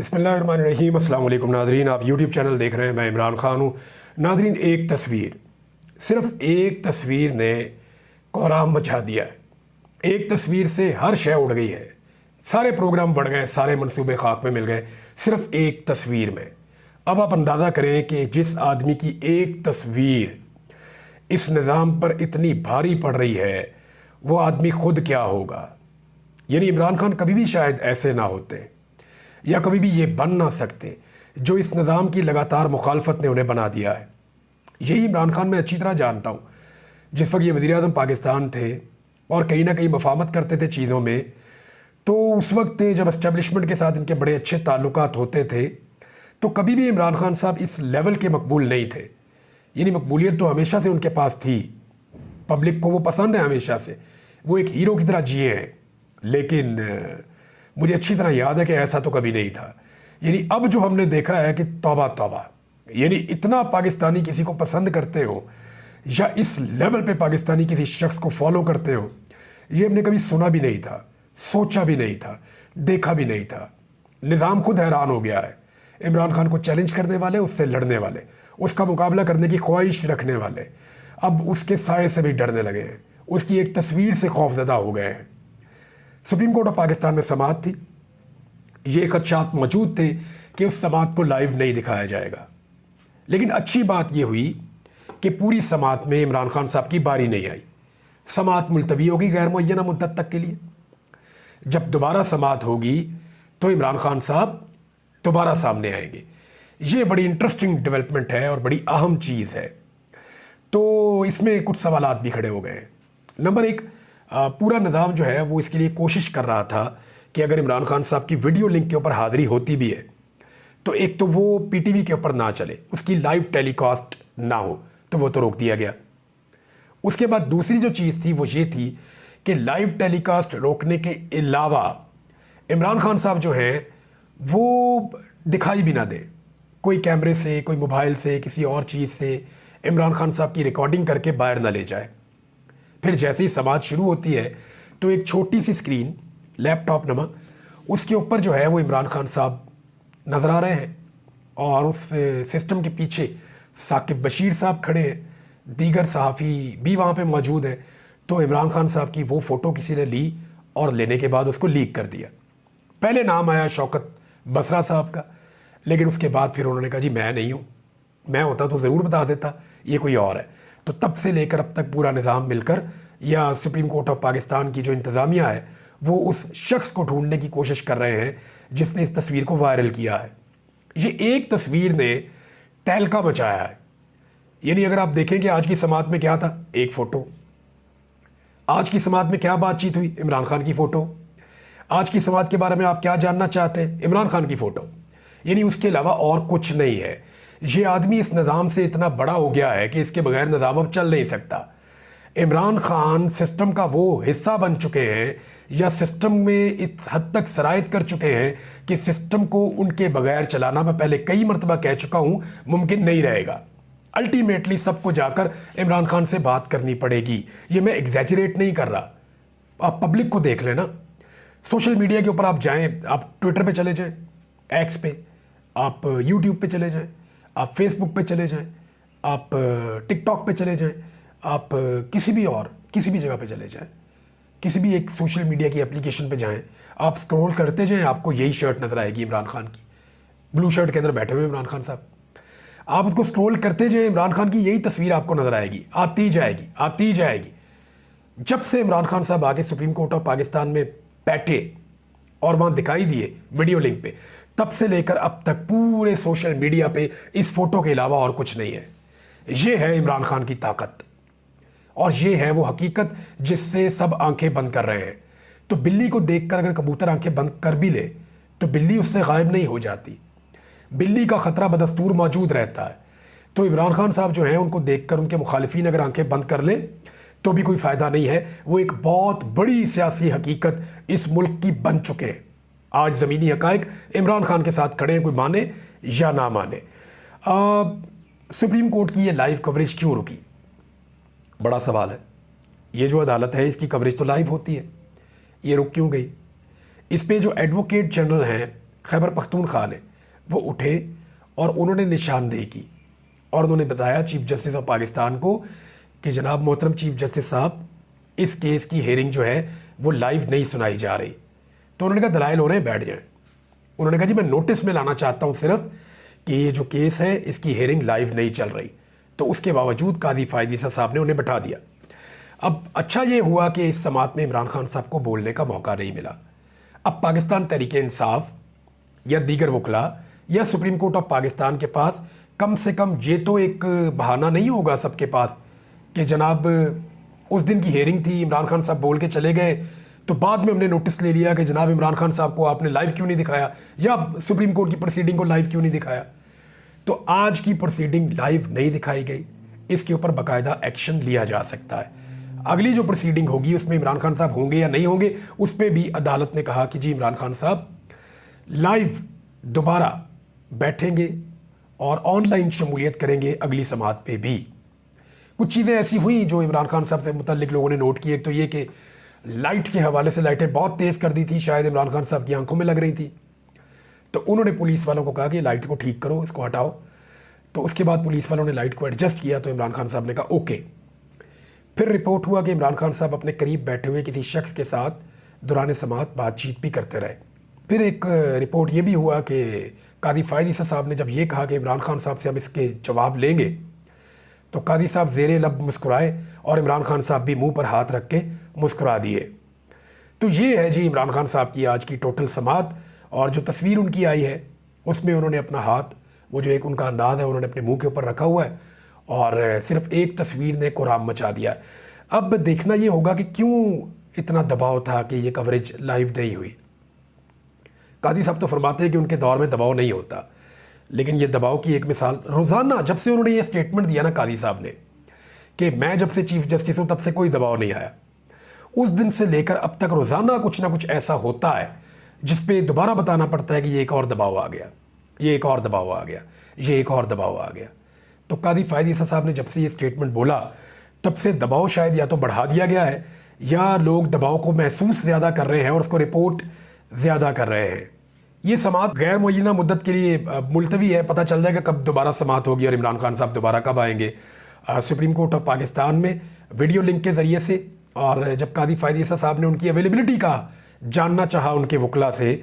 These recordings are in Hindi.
बिस्मिल्लाहिर्रहमानिर्रहीम। अस्सलाम वालेकुम नाज़रीन, आप यूट्यूब चैनल देख रहे हैं। मैं इमरान ख़ान हूँ। नाज़रीन, एक तस्वीर, सिर्फ एक तस्वीर ने कोहराम मचा दिया है। एक तस्वीर से हर शय उड़ गई है, सारे प्रोग्राम बढ़ गए, सारे मंसूबे खाक में मिल गए सिर्फ एक तस्वीर में। अब आप अंदाज़ा करें कि जिस आदमी की एक तस्वीर इस निज़ाम पर इतनी भारी पड़ रही है, वो आदमी खुद क्या होगा। यानी इमरान खान कभी भी शायद ऐसे ना होते, या कभी भी ये बन ना सकते जो इस निज़ाम की लगातार मुखालफत ने उन्हें बना दिया है। यही इमरान खान मैं अच्छी तरह जानता हूँ। जिस वक्त ये वज़ीर-ए-आज़म पाकिस्तान थे और कहीं ना कहीं मफामत करते थे चीज़ों में, तो उस वक्त जब इस्टेब्लिशमेंट के साथ इनके बड़े अच्छे ताल्लुकात होते थे, तो कभी भी इमरान खान साहब इस लेवल के मकबूल नहीं थे। यानी मकबूलियत तो हमेशा से उनके पास थी, पब्लिक को वो पसंद है हमेशा से, वो एक हीरो की तरह जिए हैं। लेकिन मुझे अच्छी तरह याद है कि ऐसा तो कभी नहीं था। यानी अब जो हमने देखा है कि तौबा तौबा, यानी इतना पाकिस्तानी किसी को पसंद करते हो या इस लेवल पे पाकिस्तानी किसी शख्स को फॉलो करते हो, ये हमने कभी सुना भी नहीं था, सोचा भी नहीं था, देखा भी नहीं था। निज़ाम खुद हैरान हो गया है। इमरान खान को चैलेंज करने वाले, उससे लड़ने वाले, उसका मुकाबला करने की ख्वाहिश रखने वाले अब उसके साए से भी डरने लगे हैं, उसकी एक तस्वीर से खौफजदा हो गए हैं। सुप्रीम कोर्ट ऑफ पाकिस्तान में समाअत थी। ये खदशात मौजूद थे कि उस समाअत को लाइव नहीं दिखाया जाएगा, लेकिन अच्छी बात यह हुई कि पूरी समाअत में इमरान खान साहब की बारी नहीं आई। समाअत मुलतवी होगी गैर मुअय्यना मुद्दत तक के लिए। जब दोबारा समाअत होगी तो इमरान खान साहब दोबारा सामने आएंगे। ये बड़ी इंटरेस्टिंग डेवलपमेंट है और बड़ी अहम चीज़ है। तो इसमें कुछ सवालात भी खड़े हो गए हैं। नंबर एक, पूरा निज़ाम जो है वो इसके लिए कोशिश कर रहा था कि अगर इमरान खान साहब की वीडियो लिंक के ऊपर हाज़िरी होती भी है तो एक तो वो पीटीवी के ऊपर ना चले, उसकी लाइव टेलीकास्ट ना हो, तो वो तो रोक दिया गया। उसके बाद दूसरी जो चीज़ थी वो ये थी कि लाइव टेलीकास्ट रोकने के अलावा इमरान खान साहब जो हैं वो दिखाई भी ना दें, कोई कैमरे से, कोई मोबाइल से, किसी और चीज़ से इमरान खान साहब की रिकॉर्डिंग करके बाहर ना ले जाए। फिर जैसे ही समाअत शुरू होती है तो एक छोटी सी स्क्रीन, लैपटॉप नमा, उसके ऊपर जो है वो इमरान खान साहब नज़र आ रहे हैं और उस सिस्टम के पीछे साकिब बशीर साहब खड़े हैं, दीगर सहाफ़ी भी वहाँ पे मौजूद हैं। तो इमरान खान साहब की वो फ़ोटो किसी ने ली और लेने के बाद उसको लीक कर दिया। पहले नाम आया शौकत बसरा साहब का, लेकिन उसके बाद फिर उन्होंने कहा जी मैं नहीं हूँ, मैं होता तो ज़रूर बता देता, ये कोई और है। तो तब से लेकर अब तक पूरा निज़ाम मिलकर या सुप्रीम कोर्ट ऑफ पाकिस्तान की जो इंतज़ामिया है वो उस शख्स को ढूंढने की कोशिश कर रहे हैं जिसने इस तस्वीर को वायरल किया है। ये एक तस्वीर ने तहलका मचाया है। यानी अगर आप देखें कि आज की समाअत में क्या था, एक फ़ोटो। आज की समाअत में क्या बातचीत हुई, इमरान खान की फ़ोटो। आज की समाअत के बारे में आप क्या जानना चाहते हैं, इमरान खान की फ़ोटो। यानी उसके अलावा और कुछ नहीं है। ये आदमी इस निज़ाम से इतना बड़ा हो गया है कि इसके बगैर निज़ाम अब चल नहीं सकता। इमरान खान सिस्टम का वो हिस्सा बन चुके हैं या सिस्टम में इस हद तक सरायत कर चुके हैं कि सिस्टम को उनके बगैर चलाना, मैं पहले कई मरतबा कह चुका हूँ, मुमकिन नहीं रहेगा। अल्टीमेटली सबको जाकर इमरान खान से बात करनी पड़ेगी। ये मैं एग्जैजरेट नहीं कर रहा, आप पब्लिक को देख लेना। सोशल मीडिया के ऊपर आप जाएँ, आप ट्विटर पे चले जाएँ, एक्स पे, आप यूट्यूब पे चले जाएँ, आप फेसबुक पे चले जाएँ, आप टिकटॉक पे चले जाएँ, आप किसी भी जगह पे चले जाएँ, किसी भी एक सोशल मीडिया की एप्लीकेशन पे जाएँ, आप स्क्रॉल करते जाएँ, आपको यही शर्ट नज़र आएगी इमरान खान की, ब्लू शर्ट के अंदर बैठे हुए इमरान खान साहब। आप उसको स्क्रॉल करते जाएँ, इमरान खान की यही तस्वीर आपको नज़र आएगी, आती जाएगी, आती जाएगी। जब से इमरान खान साहब आके सुप्रीम कोर्ट ऑफ पाकिस्तान में बैठे और वहाँ दिखाई दिए वीडियो लिंक पे, तब से लेकर अब तक पूरे सोशल मीडिया पे इस फोटो के अलावा और कुछ नहीं है। ये है इमरान खान की ताकत और ये है वो हकीकत जिससे सब आंखें बंद कर रहे हैं। तो बिल्ली को देखकर अगर कबूतर आंखें बंद कर भी ले तो बिल्ली उससे गायब नहीं हो जाती, बिल्ली का ख़तरा बदस्तूर मौजूद रहता है। तो इमरान खान साहब जो हैं उनको देखकर उनके मुखालिफिन अगर आंखें बंद कर लें तो भी कोई फ़ायदा नहीं है। वो एक बहुत बड़ी सियासी हकीकत इस मुल्क की बन चुके हैं। आज ज़मीनी हक़ाइक़ इमरान खान के साथ खड़े हैं, कोई माने या ना माने। सुप्रीम कोर्ट की ये लाइव कवरेज क्यों रुकी, बड़ा सवाल है। ये जो अदालत है इसकी कवरेज तो लाइव होती है, ये रुक क्यों गई। इस पे जो एडवोकेट जनरल हैं खैबर पख्तूनख्वा ने वो उठे और उन्होंने निशानदेही की और उन्होंने बताया चीफ जस्टिस ऑफ पाकिस्तान को कि जनाब मोहतरम चीफ जस्टिस साहब, इस केस की हेयरिंग जो है वो लाइव नहीं सुनाई जा रही। तो उन्होंने कहा दलाइल हो रहे हैं, बैठ जाएं। उन्होंने कहा जी मैं नोटिस में लाना चाहता हूँ सिर्फ कि ये जो केस है इसकी हेयरिंग लाइव नहीं चल रही। तो उसके बावजूद कादी फ़ायद ईसा साहब ने उन्हें बैठा दिया। अब अच्छा ये हुआ कि इस समात में इमरान खान साहब को बोलने का मौका नहीं मिला। अब पाकिस्तान तहरीक इंसाफ या दीगर वकला या सुप्रीम कोर्ट ऑफ पाकिस्तान के पास कम से कम ये तो एक बहाना नहीं होगा सबके पास कि जनाब उस दिन की हेयरिंग थी, इमरान खान साहब बोल के चले गए, तो बाद में हमने नोटिस ले लिया कि जनाब इमरान खान साहब को आपने लाइव क्यों नहीं दिखाया या सुप्रीम कोर्ट की प्रोसीडिंग को लाइव क्यों नहीं दिखाया। तो आज की प्रोसीडिंग लाइव नहीं दिखाई गई, इसके ऊपर बाकायदा एक्शन लिया जा सकता है। अगली जो प्रोसीडिंग होगी उसमें इमरान खान साहब होंगे या नहीं होंगे, उस पर भी अदालत ने कहा कि जी इमरान खान साहब लाइव दोबारा बैठेंगे और ऑनलाइन शमूलियत करेंगे अगली समात पे भी। कुछ चीज़ें ऐसी हुई जो इमरान खान साहब से मुतल्लिक लोगों ने नोट की। एक तो ये कि लाइट के हवाले से लाइटें बहुत तेज़ कर दी थी, शायद इमरान खान साहब की आंखों में लग रही थी। तो उन्होंने पुलिस वालों को कहा कि लाइट को ठीक करो, इसको हटाओ। तो उसके बाद पुलिस वालों ने लाइट को एडजस्ट किया तो इमरान खान साहब ने कहा ओके। फिर रिपोर्ट हुआ कि इमरान खान साहब अपने करीब बैठे हुए किसी शख्स के साथ दौरान समात बातचीत भी करते रहे। फिर एक रिपोर्ट ये भी हुआ कि कादी फ़ायद ईसा साहब ने जब ये कहा कि इमरान खान साहब से हम इसके जवाब लेंगे, तो कादी साहब ज़ेरे लब मुस्कुराए और इमरान खान साहब भी मुंह पर हाथ रख के मुस्कुरा दिए। तो ये है जी इमरान खान साहब की आज की टोटल समात। और जो तस्वीर उनकी आई है उसमें उन्होंने अपना हाथ, वो जो एक उनका अंदाज़ है, उन्होंने अपने मुंह के ऊपर रखा हुआ है और सिर्फ एक तस्वीर ने कोराम मचा दिया है। अब देखना ये होगा कि क्यों इतना दबाव था कि ये कवरेज लाइव नहीं हुई। कादी साहब तो फरमाते हैं कि उनके दौर में दबाव नहीं होता, लेकिन ये दबाव की एक मिसाल रोज़ाना जब से उन्होंने ये स्टेटमेंट दिया ना कादी साहब ने कि मैं जब से चीफ जस्टिस हूँ तब से कोई दबाव नहीं आया, उस दिन से लेकर अब तक रोज़ाना कुछ ना कुछ ऐसा होता है जिस पे दोबारा बताना पड़ता है कि ये एक और दबाव आ गया, ये एक और दबाव आ गया, ये एक और दबाव आ गया। तो कादी फ़ायद ईसा साहब ने जब से ये स्टेटमेंट बोला तब से दबाव शायद या तो बढ़ा दिया गया है या लोग दबाव को महसूस ज़्यादा कर रहे हैं और उसको रिपोर्ट ज़्यादा कर रहे हैं। ये समात गैर मुअय्यना मुद्दत के लिए मुलतवी है, पता चल जाएगा कब दोबारा समात होगी और इमरान खान साहब दोबारा कब आएंगे सुप्रीम कोर्ट ऑफ पाकिस्तान में वीडियो लिंक के ज़रिए से। और जब कादी फ़ायद ईसा साहब ने उनकी अवेलेबिलिटी का जानना चाहा उनके वकला से,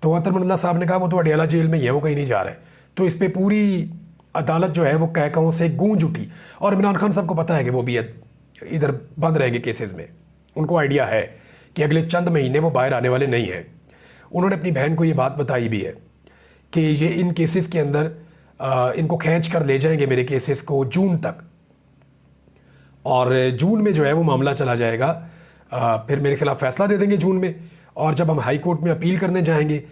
तो अतर मनल्ला साहब ने कहा वो तो अडियाला जेल में ही है, वो कहीं नहीं जा रहे। तो इस पर पूरी अदालत जो है वो कहकों से गूंज उठी और इमरान खान साहब को पता है कि वो भी इधर बंद रहेंगे केसेस में। उनको आइडिया है कि अगले चंद महीने वो बाहर आने वाले नहीं हैं। उन्होंने अपनी बहन को ये बात बताई भी है कि ये इन केसेस के अंदर इनको खींच कर ले जाएंगे मेरे केसेस को जून तक, और जून में जो है वो मामला चला जाएगा, फिर मेरे खिलाफ फैसला दे देंगे जून में, और जब हम हाई कोर्ट में अपील करने जाएंगे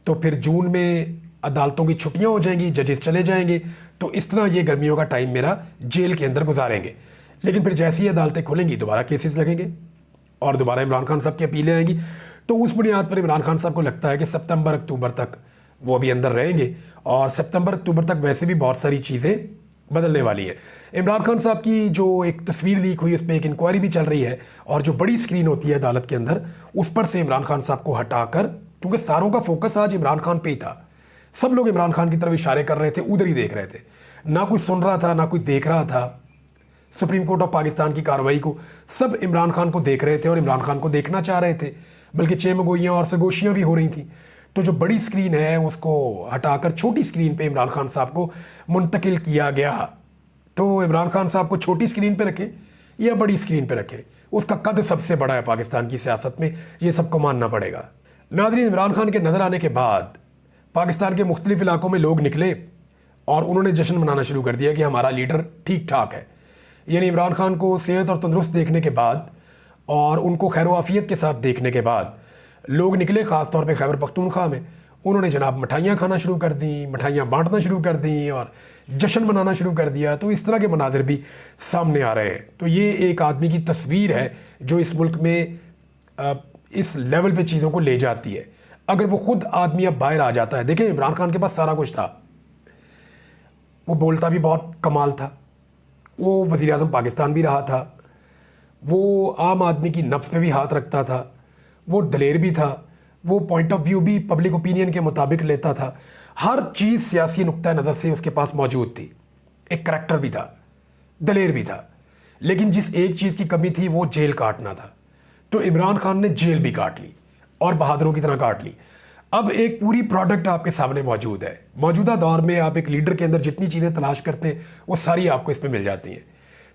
तो फिर जून में अदालतों की छुट्टियां हो जाएंगी, जजेस चले जाएंगे। तो इस तरह ये गर्मियों का टाइम मेरा जेल के अंदर गुजारेंगे। लेकिन फिर जैसी ही अदालतें खुलेंगी दोबारा केसेस लगेंगे और दोबारा इमरान खान साहब की अपीलें आएंगी। तो उस बुनियाद पर इमरान खान साहब को लगता है कि सितंबर अक्टूबर तक वो अभी अंदर रहेंगे, और सितंबर अक्टूबर तक वैसे भी बहुत सारी चीज़ें बदलने वाली है। इमरान खान साहब की जो एक तस्वीर लीक हुई उस पर एक इंक्वायरी भी चल रही है, और जो बड़ी स्क्रीन होती है अदालत के अंदर उस पर से इमरान खान साहब को हटाकर, क्योंकि सारों का फोकस आज इमरान खान पे ही था, सब लोग इमरान खान की तरफ इशारे कर रहे थे, उधर ही देख रहे थे, ना कोई सुन रहा था ना कोई देख रहा था सुप्रीम कोर्ट ऑफ पाकिस्तान की कार्रवाई को। सब इमरान खान को देख रहे थे और इमरान खान को देखना चाह रहे थे, बल्कि चेमगोइयाँ और सगोशियाँ भी हो रही थी। तो जो बड़ी स्क्रीन है उसको हटाकर छोटी स्क्रीन पे इमरान खान साहब को मुंतकिल किया गया। तो इमरान खान साहब को छोटी स्क्रीन पे रखें या बड़ी स्क्रीन पे रखें, उसका कद सबसे बड़ा है पाकिस्तान की सियासत में, ये सबको मानना पड़ेगा। नाज़रीन, इमरान खान के नज़र आने के बाद पाकिस्तान के मुख्तलिफ इलाकों में लोग निकले और उन्होंने जश्न मनाना शुरू कर दिया कि हमारा लीडर ठीक ठाक है। यानी इमरान खान को सेहत और तंदुरुस्त देखने के बाद और उनको खैर आफियत के साथ देखने के बाद लोग निकले, ख़ास तौर पे खैबर पख्तूनख्वा में। उन्होंने जनाब मिठाइयाँ खाना शुरू कर दी, मिठाइयाँ बांटना शुरू कर दी और जश्न मनाना शुरू कर दिया। तो इस तरह के मनाजिर भी सामने आ रहे हैं। तो ये एक आदमी की तस्वीर है जो इस मुल्क में इस लेवल पे चीज़ों को ले जाती है। अगर वो खुद आदमी अब बाहर आ जाता है, देखें इमरान खान के पास सारा कुछ था, वो बोलता भी बहुत कमाल था, वो वज़ीर आज़म पाकिस्तान भी रहा था, वो आम आदमी की नफ्स पे भी हाथ रखता था, वो दलेर भी था, वो पॉइंट ऑफ व्यू भी पब्लिक ओपिनियन के मुताबिक लेता था। हर चीज़ सियासी नुक्ता नज़र से उसके पास मौजूद थी। एक करैक्टर भी था, दलेर भी था, लेकिन जिस एक चीज़ की कमी थी वो जेल काटना था। तो इमरान खान ने जेल भी काट ली और बहादुरों की तरह काट ली। अब एक पूरी प्रोडक्ट आपके सामने मौजूद है। मौजूदा दौर में आप एक लीडर के अंदर जितनी चीज़ें तलाश करते हैं वो सारी आपको इसमें मिल जाती हैं।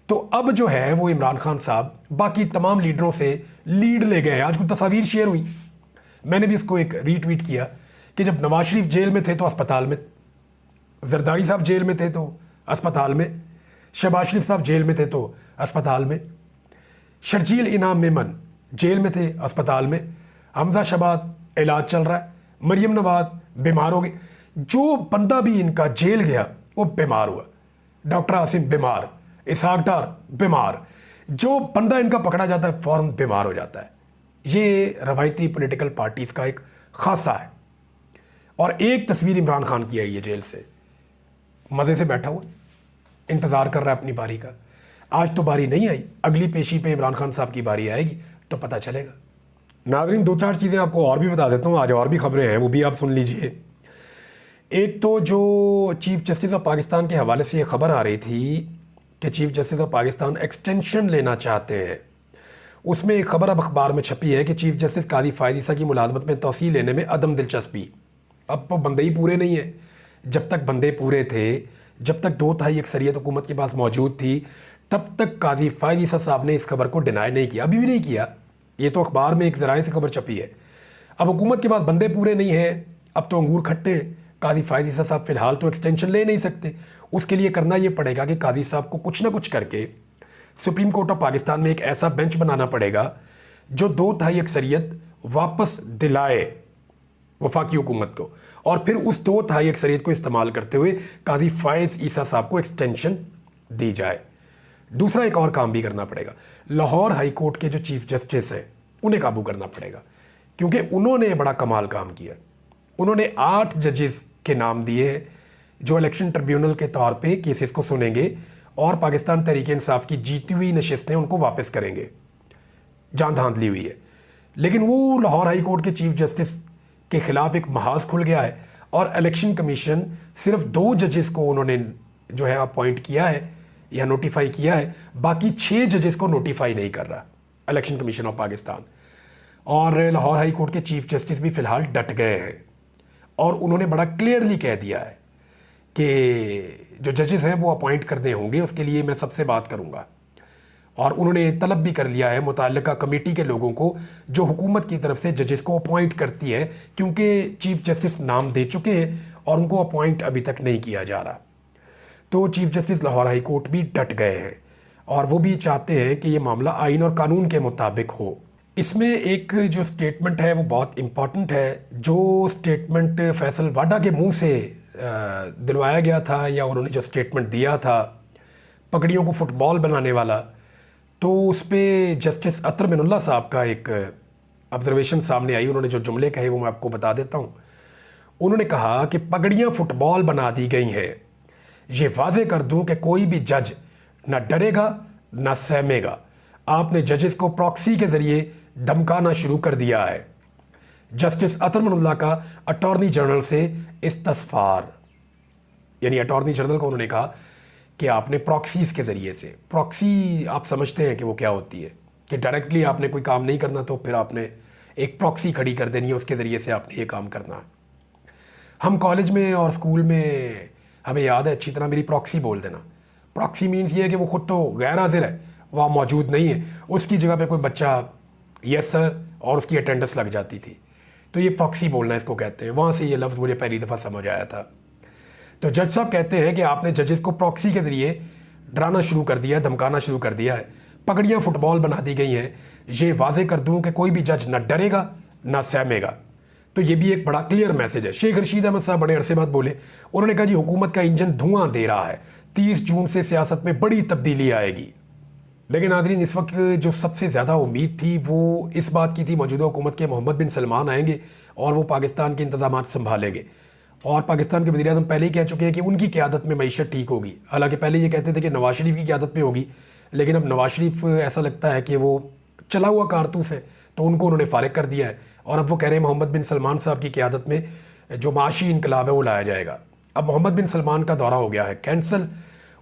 तो अब जो है वो इमरान खान साहब बाकी तमाम लीडरों से लीड ले गए। आज कुछ तस्वीर शेयर हुई, मैंने भी इसको एक रीट्वीट किया कि जब नवाज शरीफ जेल में थे तो अस्पताल में, जरदारी साहब जेल में थे तो अस्पताल में, शहबाज शरीफ साहब जेल में थे तो अस्पताल में, शर्जील इनाम मेमन जेल में थे अस्पताल में, हमजा शहबाज इलाज चल रहा है, मरियम नवाज बीमार हो गई। जो बंदा भी इनका जेल गया वो बीमार हुआ। डॉक्टर आसिम बीमार, इसहाक डार बीमार, जो बंदा इनका पकड़ा जाता है फौरन बीमार हो जाता है। ये रवायती पॉलिटिकल पार्टीज़ का एक खासा है। और एक तस्वीर इमरान खान की आई है जेल से, मज़े से बैठा हुआ इंतज़ार कर रहा है अपनी बारी का। आज तो बारी नहीं आई, अगली पेशी पे इमरान खान साहब की बारी आएगी तो पता चलेगा। नाज़रीन, दो चार चीज़ें आपको और भी बता देता हूँ, आज और भी खबरें हैं, वो भी आप सुन लीजिए। एक तो जो चीफ जस्टिस ऑफ पाकिस्तान के हवाले से ये खबर आ रही थी कि chief justice of Pakistan extension लेना चाहते हैं, उसमें एक खबर अब अखबार में छपी है कि चीफ जस्टिस कादी फ़ायद ईसा की मुलाजमत में तौसीह लेने में अदम दिलचस्पी। अब तो बंदे ही पूरे नहीं है। जब तक बंदे पूरे थे, जब तक 2/3 अक्सरियत हुकूमत के पास मौजूद थी, तब तक कादी फ़ायद ईसा साहब ने इस खबर को डिनाई नहीं किया, अभी भी नहीं किया। ये तो अखबार में एक ज़राए से खबर छपी है। अब हुकूमत के पास बंदे पूरे नहीं हैं, अब तो अंगूर खट्टे हैं। कादी फ़ायद ईसा साहब फ़िलहाल तो एक्सटेंशन ले नहीं सकते। उसके लिए करना ये पड़ेगा कि कादी साहब को कुछ ना कुछ करके सुप्रीम कोर्ट ऑफ पाकिस्तान में एक ऐसा बेंच बनाना पड़ेगा जो 2/3 अक्सरियत वापस दिलाए वफाकी हुकूमत को, और फिर उस 2/3 अक्सरियत को इस्तेमाल करते हुए कादी फ़ायद ईसा साहब को एक्सटेंशन दी जाए। दूसरा एक और काम भी करना पड़ेगा, लाहौर हाई कोर्ट के जो चीफ जस्टिस हैं उन्हें काबू करना पड़ेगा, क्योंकि उन्होंने बड़ा कमाल काम किया। उन्होंने 8 जजेस के नाम दिए हैं जो इलेक्शन ट्रिब्यूनल के तौर पे केसेस को सुनेंगे और पाकिस्तान तहरीक इंसाफ की जीती हुई नशिस्तें उनको वापस करेंगे। जान धांधली हुई है, लेकिन वो लाहौर हाई कोर्ट के चीफ जस्टिस के खिलाफ एक महाज खुल गया है और इलेक्शन कमीशन सिर्फ 2 जजेस को उन्होंने जो है अपॉइंट किया है या नोटिफाई किया है, बाकी 6 जजेस को नोटिफाई नहीं कर रहा इलेक्शन कमीशन ऑफ पाकिस्तान। और लाहौर हाई कोर्ट के चीफ जस्टिस भी फ़िलहाल डट गए हैं और उन्होंने बड़ा क्लियरली कह दिया है कि जो जजेस हैं वो अपॉइंट करने होंगे, उसके लिए मैं सबसे बात करूंगा। और उन्होंने तलब भी कर लिया है मुताल्लिका कमेटी के लोगों को जो हुकूमत की तरफ से जजेस को अपॉइंट करती है, क्योंकि चीफ जस्टिस नाम दे चुके हैं और उनको अपॉइंट अभी तक नहीं किया जा रहा। तो chief justice Lahore high court भी डट गए हैं और वो भी चाहते हैं कि ये मामला आइन और कानून के मुताबिक हो। इसमें एक जो स्टेटमेंट है वो बहुत इम्पॉर्टेंट है, जो स्टेटमेंट फैसल वाडा के मुंह से दिलवाया गया था या उन्होंने जो स्टेटमेंट दिया था पगड़ियों को फुटबॉल बनाने वाला, तो उस पर जस्टिस अतर मिनुल्लाह साहब का एक ऑब्जर्वेशन सामने आई। उन्होंने जो जुमले कहे वो मैं आपको बता देता हूँ। उन्होंने कहा कि पगड़ियाँ फुटबॉल बना दी गई हैं, ये वाजे कर दूं कि कोई भी जज ना डरेगा ना सहमेगा। आपने जजेस को प्रॉक्सी के ज़रिए धमकाना शुरू कर दिया है। जस्टिस अतर मिनुल्लाह का अटॉर्नी जनरल से इस्तफार, यानी अटॉर्नी जनरल को उन्होंने कहा कि आपने प्रॉक्सीज़ के ज़रिए से, प्रॉक्सी आप समझते हैं कि वो क्या होती है, कि डायरेक्टली आपने कोई काम नहीं करना तो फिर आपने एक प्रॉक्सी खड़ी कर देनी है, उसके ज़रिए से आपने ये काम करना है। हम कॉलेज में और स्कूल में हमें याद है अच्छी तरह मेरी प्रॉक्सी बोल देना। प्रॉक्सी मीन्स ये है कि वो खुद तो गैर हाजिर है, वहाँ मौजूद नहीं है, उसकी जगह पे कोई बच्चा यस सर और उसकी अटेंडेंस लग जाती थी, तो ये प्रॉक्सी बोलना इसको कहते हैं। वहाँ से ये लफ्ज़ मुझे पहली दफ़ा समझ आया था। तो जज साहब कहते हैं कि आपने जजेस को प्रॉक्सी के ज़रिए डराना शुरू कर दिया है, धमकाना शुरू कर दिया है। पगड़ियाँ फुटबॉल बना दी गई हैं, ये वाजे कर दूँ कि कोई भी जज ना डरेगा ना सहमेगा। तो ये भी एक बड़ा क्लियर मैसेज है। शेख रशीद अहमद साहब बड़े अरसे बाद बोले, उन्होंने कहा जी हुकूमत का इंजन धुआं दे रहा है, 30 जून से सियासत में बड़ी तब्दीली आएगी। लेकिन नाज़रीन, इस वक्त जो सबसे ज़्यादा उम्मीद थी वो इस बात की थी मौजूदा हुकूमत के मोहम्मद बिन सलमान आएंगे और वो पाकिस्तान के इंतजामात संभालेंगे। और पाकिस्तान के वज़ीर-ए-आज़म पहले ही कह चुके हैं कि उनकी क़यादत में मईशत ठीक होगी। हालांकि पहले ये कहते थे कि नवाज शरीफ की क़यादत में होगी, लेकिन अब नवाज शरीफ ऐसा लगता है कि वो चला हुआ कारतूस है, तो उनको उन्होंने फ़ारिग कर दिया है। और अब वो कह रहे हैं मोहम्मद बिन सलमान साहब की क़यादत में जो माशी इनकलाब है वो लाया जाएगा। अब मोहम्मद बिन सलमान का दौरा हो गया है कैंसिल।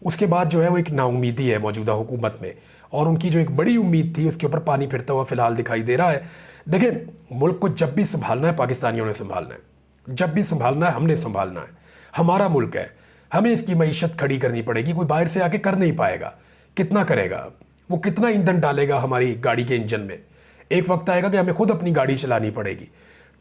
उसके बाद जो है वो एक नाउमीदी है मौजूदा हुकूमत में, और उनकी जो एक बड़ी उम्मीद थी उसके ऊपर पानी फिरता हुआ फ़िलहाल दिखाई दे रहा है। देखें, मुल्क को जब भी संभालना है पाकिस्तानियों ने संभालना है, जब भी संभालना है हमने संभालना है। हमारा मुल्क है, हमें इसकी मईशत खड़ी करनी पड़ेगी। कोई बाहर से आके कर नहीं पाएगा। कितना करेगा वो, कितना ईंधन डालेगा हमारी गाड़ी के इंजन में। एक वक्त आएगा कि हमें खुद अपनी गाड़ी चलानी पड़ेगी।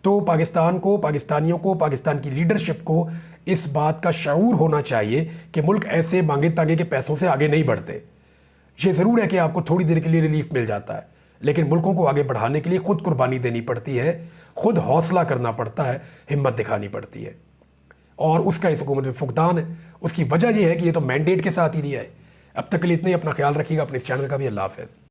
तो पाकिस्तान को, पाकिस्तानियों को, पाकिस्तान की लीडरशिप को इस बात का शऊर होना चाहिए कि मुल्क ऐसे मांगे तांगे के पैसों से आगे नहीं बढ़ते। ये ज़रूर है कि आपको थोड़ी देर के लिए रिलीफ मिल जाता है, लेकिन मुल्कों को आगे बढ़ाने के लिए खुद कुर्बानी देनी पड़ती है, खुद हौसला करना पड़ता है, हिम्मत दिखानी पड़ती है। और उसका इस हुकूमत में फुकदान है। उसकी वजह यह है कि ये तो मैंडेट के साथ ही नहीं है। अब तक के लिए इतना ही। अपना ख्याल रखिएगा, अपने इस चैनल का भी। अल्लाह हाफ़िज़।